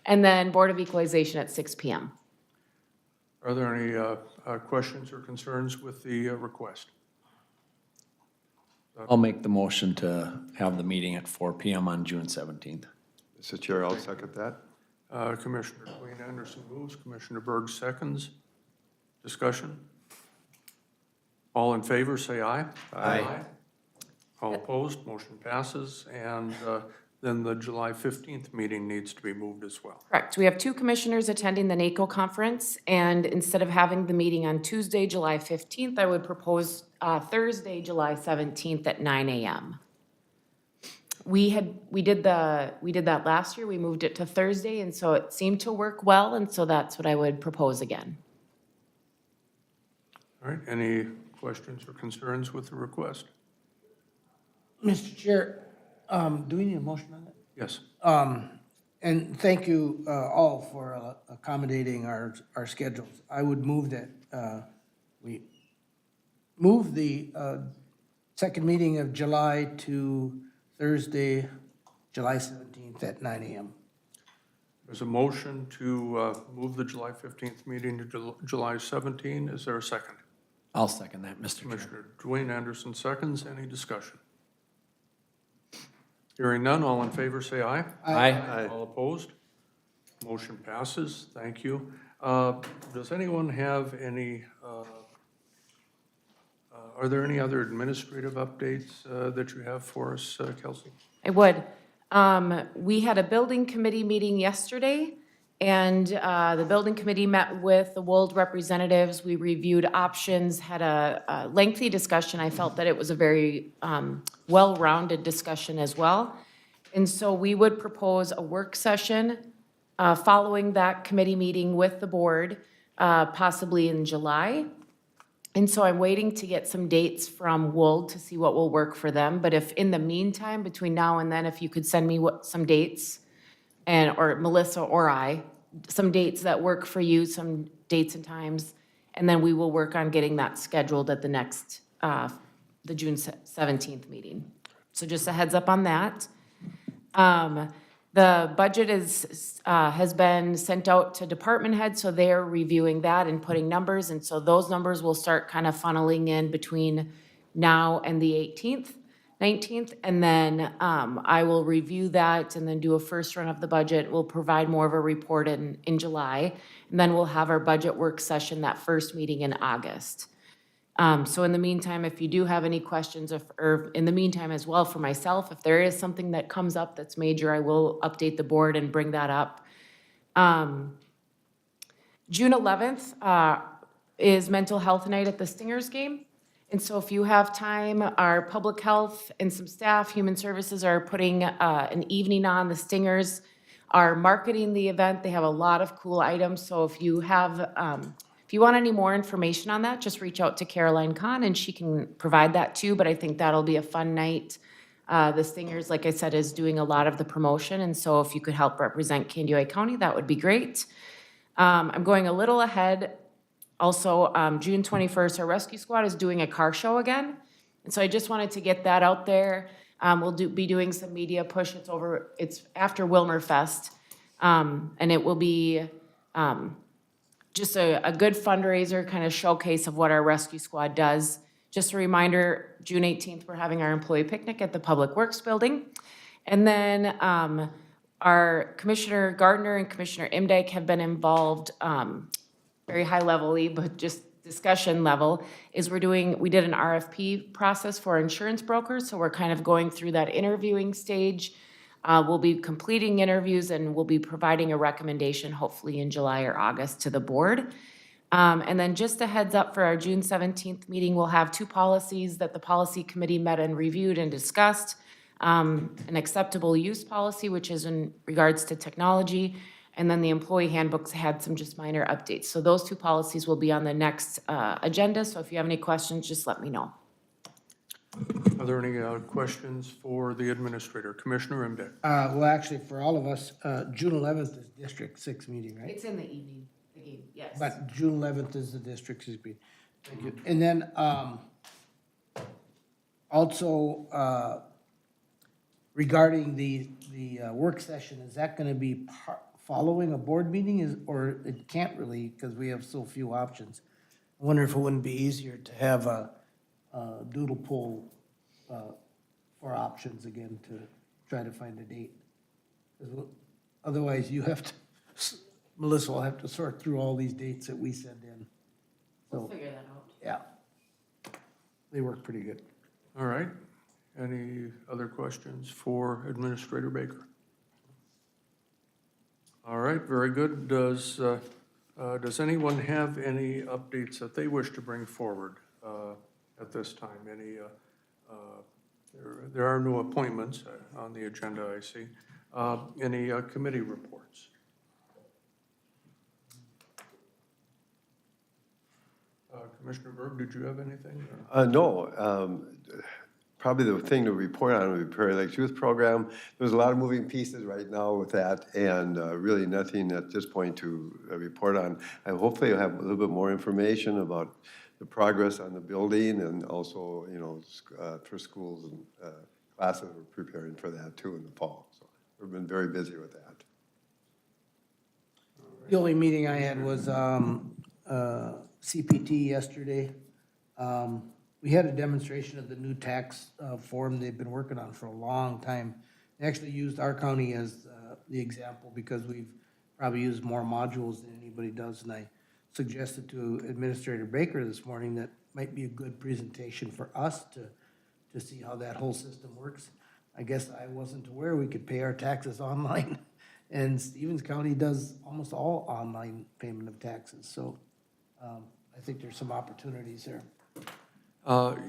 And then Board of Equalization at 6 p.m. Are there any questions or concerns with the request? I'll make the motion to have the meeting at 4 p.m. on June 17th. Mr. Chair, I'll second that. Commissioner Dwayne Anderson moves, Commissioner Berg seconds. Discussion? All in favor, say aye. Aye. All opposed, motion passes, and then the July 15th meeting needs to be moved as well. Correct, we have two commissioners attending the NACO conference, and instead of having the meeting on Tuesday, July 15th, I would propose Thursday, July 17th at 9 a.m. We did that last year, we moved it to Thursday, and so it seemed to work well, and so that's what I would propose again. All right, any questions or concerns with the request? Mr. Chair, do we need a motion on that? Yes. And thank you all for accommodating our schedules. I would move that we move the second meeting of July to Thursday, July 17th at 9 a.m. There's a motion to move the July 15th meeting to July 17. Is there a second? I'll second that, Mr. Chair. Commissioner Dwayne Anderson seconds. Any discussion? Hearing none, all in favor say aye. Aye. All opposed? Motion passes. Thank you. Does anyone have any, are there any other administrative updates that you have for us, Kelsey? I would. We had a building committee meeting yesterday, and the building committee met with the Wold representatives. We reviewed options, had a lengthy discussion. I felt that it was a very well-rounded discussion as well. And so we would propose a work session following that committee meeting with the board, possibly in July. And so I'm waiting to get some dates from Wold to see what will work for them. But if in the meantime, between now and then, if you could send me some dates, or Melissa or I, some dates that work for you, some dates and times, and then we will work on getting that scheduled at the next, the June 17th meeting. So just a heads up on that. The budget has been sent out to department heads, so they're reviewing that and putting numbers, and so those numbers will start kind of funneling in between now and the 18th. 19th, and then I will review that and then do a first run of the budget. We'll provide more of a report in July, and then we'll have our budget work session, that first meeting in August. So in the meantime, if you do have any questions, or in the meantime as well for myself, if there is something that comes up that's major, I will update the board and bring that up. June 11th is Mental Health Night at the Stingers game. And so if you have time, our public health and some staff, human services are putting an evening on. The Stingers are marketing the event. They have a lot of cool items. So if you have, if you want any more information on that, just reach out to Caroline Kahn and she can provide that too. But I think that'll be a fun night. The Stingers, like I said, is doing a lot of the promotion. And so if you could help represent Candioi County, that would be great. I'm going a little ahead. Also, June 21st, our rescue squad is doing a car show again. And so I just wanted to get that out there. We'll be doing some media push. It's after Wilmer Fest. And it will be just a good fundraiser, kind of showcase of what our rescue squad does. Just a reminder, June 18th, we're having our employee picnic at the Public Works Building. And then our Commissioner Gardner and Commissioner Imdyke have been involved very high level-y, but just discussion level is we did an RFP process for insurance brokers, so we're kind of going through that interviewing stage. We'll be completing interviews and we'll be providing a recommendation hopefully in July or August to the board. And then just a heads up for our June 17th meeting, we'll have two policies that the policy committee met and reviewed and discussed. An acceptable use policy, which is in regards to technology, and then the employee handbooks had some just minor updates. So those two policies will be on the next agenda, so if you have any questions, just let me know. Are there any questions for the administrator? Commissioner Imbeck? Well, actually, for all of us, June 11th is District 6 meeting, right? It's in the evening, yes. But June 11th is the District 6 meeting. Thank you. And then also regarding the work session, is that going to be following a board meeting, or it can't really because we have so few options? I wonder if it wouldn't be easier to have a doodle poll for options again to try to find a date. 'Cause otherwise, you have to, Melissa will have to sort through all these dates that we send in. We'll So, figure that out. yeah. They work pretty good. All right. Any other questions for Administrator Baker? All right, very good. Does anyone have any updates that they wish to bring forward at this time? There are no appointments on the agenda, I see. Any committee reports? Commissioner Berg, did you have anything? No, probably the thing to report on would be Prairie Lakes Youth Program. There's a lot of moving pieces right now with that, and really nothing at this point to report on. And hopefully you'll have a little bit more information about the progress on the building, and also, you know, for schools and classes, we're preparing for that too in the fall. So we've been very busy with that. The only meeting I had was CPT yesterday. We had a demonstration of the new tax form they've been working on for a long time. They actually used our county as the example because we've probably used more modules than anybody does. And I suggested to Administrator Baker this morning that might be a good presentation for us to see how that whole system works. I guess I wasn't aware we could pay our taxes online. And Stevens County does almost all online payment of taxes. So I think there's some opportunities there.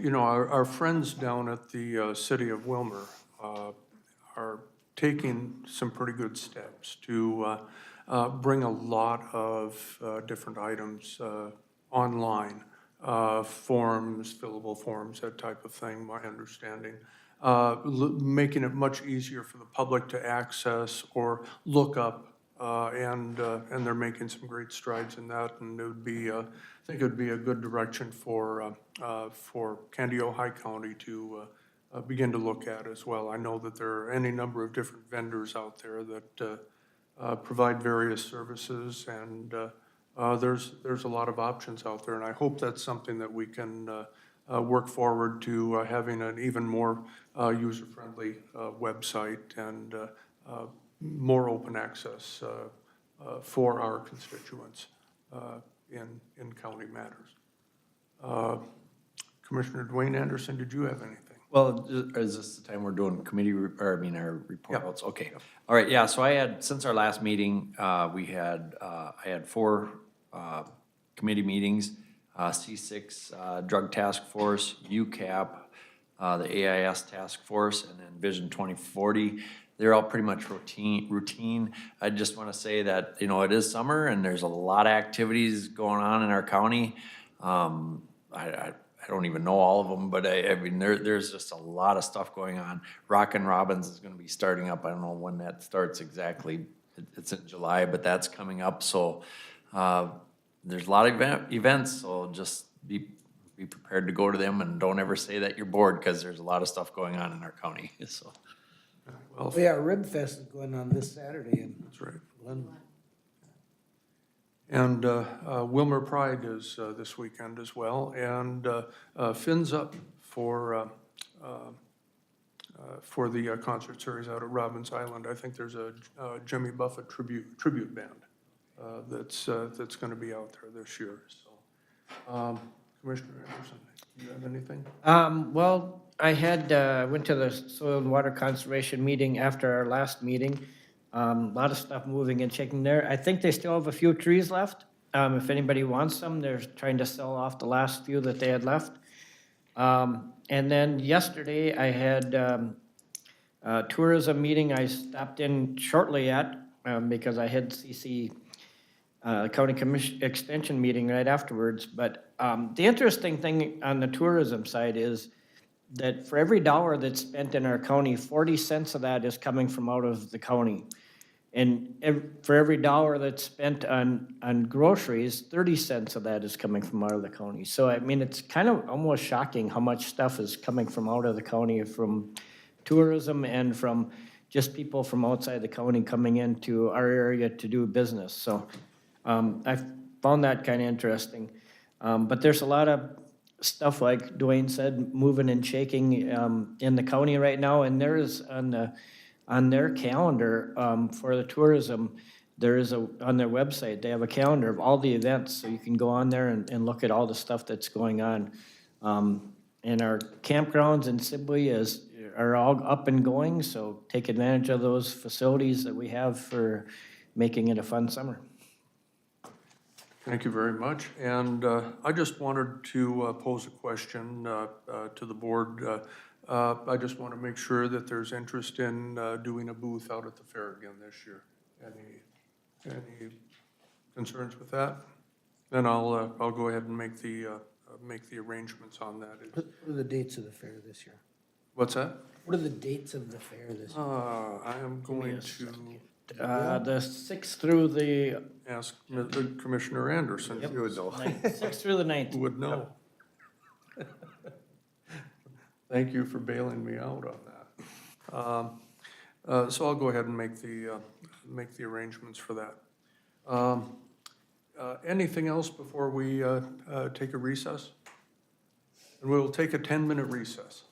You know, our friends down at the city of Wilmer are taking some pretty good steps to bring a lot of different items online, forms, fillable forms, that type of thing, my understanding. Making it much easier for the public to access or look up, and they're making some great strides in that, and it would be, I think it would be a good direction for Candy High County to begin to look at as well. I know that there are any number of different vendors out there that provide various services, and there's a lot of options out there, and I hope that's something that we can work forward to having an even more user-friendly website and more open access for our constituents in county matters. Commissioner Dwayne Anderson, did you have anything? Well, is this the time we're doing committee, our report outs? Okay. All right, yeah, so I had, since our last meeting, I had 4 committee meetings. C6 Drug Task Force, UCAP, the AIS Task Force, and then Vision 2040. They're all pretty much routine. I just want to say that, you know, it is summer and there's a lot of activities going on in our county. I don't even know all of them, but I mean, there's just a lot of stuff going on. Rockin' Robbins is going to be starting up. I don't know when that starts exactly. It's in July, but that's coming up. So there's a lot of events, so just be prepared to go to them, and don't ever say that you're bored, because there's a lot of stuff going on in our county. So, Well, Yeah, Rib Fest is going on this Saturday in that's right. Glenwood. And Wilmer Pride is this weekend as well, and Fins Up for the concert series out at Robbins Island. I think there's a Jimmy Buffett tribute band that's going to be out there this year. So Commissioner Anderson, do you have anything? Well, I had, went to the Soil and Water Conservation meeting after our last meeting. A lot of stuff moving and shaking there. I think they still have a few trees left. If anybody wants some, they're trying to sell off the last few that they had left. And then yesterday, I had a tourism meeting I stopped in shortly at, because I had CC County Commission Extension meeting right afterwards. But the interesting thing on the tourism side is that for every dollar that's spent in our county, 40 cents of that is coming from out of the county. And for every dollar that's spent on groceries, 30 cents of that is coming from out of the county. So, I mean, it's kind of almost shocking how much stuff is coming from out of the county, from tourism and from just people from outside the county coming into our area to do business. So I found that kind of interesting. But there's a lot of stuff, like Dwayne said, moving and shaking in the county right now. And there is on their calendar for the tourism, there is on their website, they have a calendar of all the events. So you can go on there and look at all the stuff that's going on. And our campgrounds in Sibley are all up and going. So take advantage of those facilities that we have for making it a fun summer. Thank you very much. And I just wanted to pose a question to the board. I just want to make sure that there's interest in doing a booth out at the fair again this year. Any concerns with that? Then I'll go ahead and make the arrangements on that. What are the dates of the fair this year? What's that? What are the dates of the fair this year? I am going to The 6th through the, ask Commissioner Anderson. You would know. 6th through the 9th. Who would know? Thank you for bailing me out on that. So I'll go ahead and make the arrangements for that. Anything else before we take a recess? And we'll take a 10-minute recess.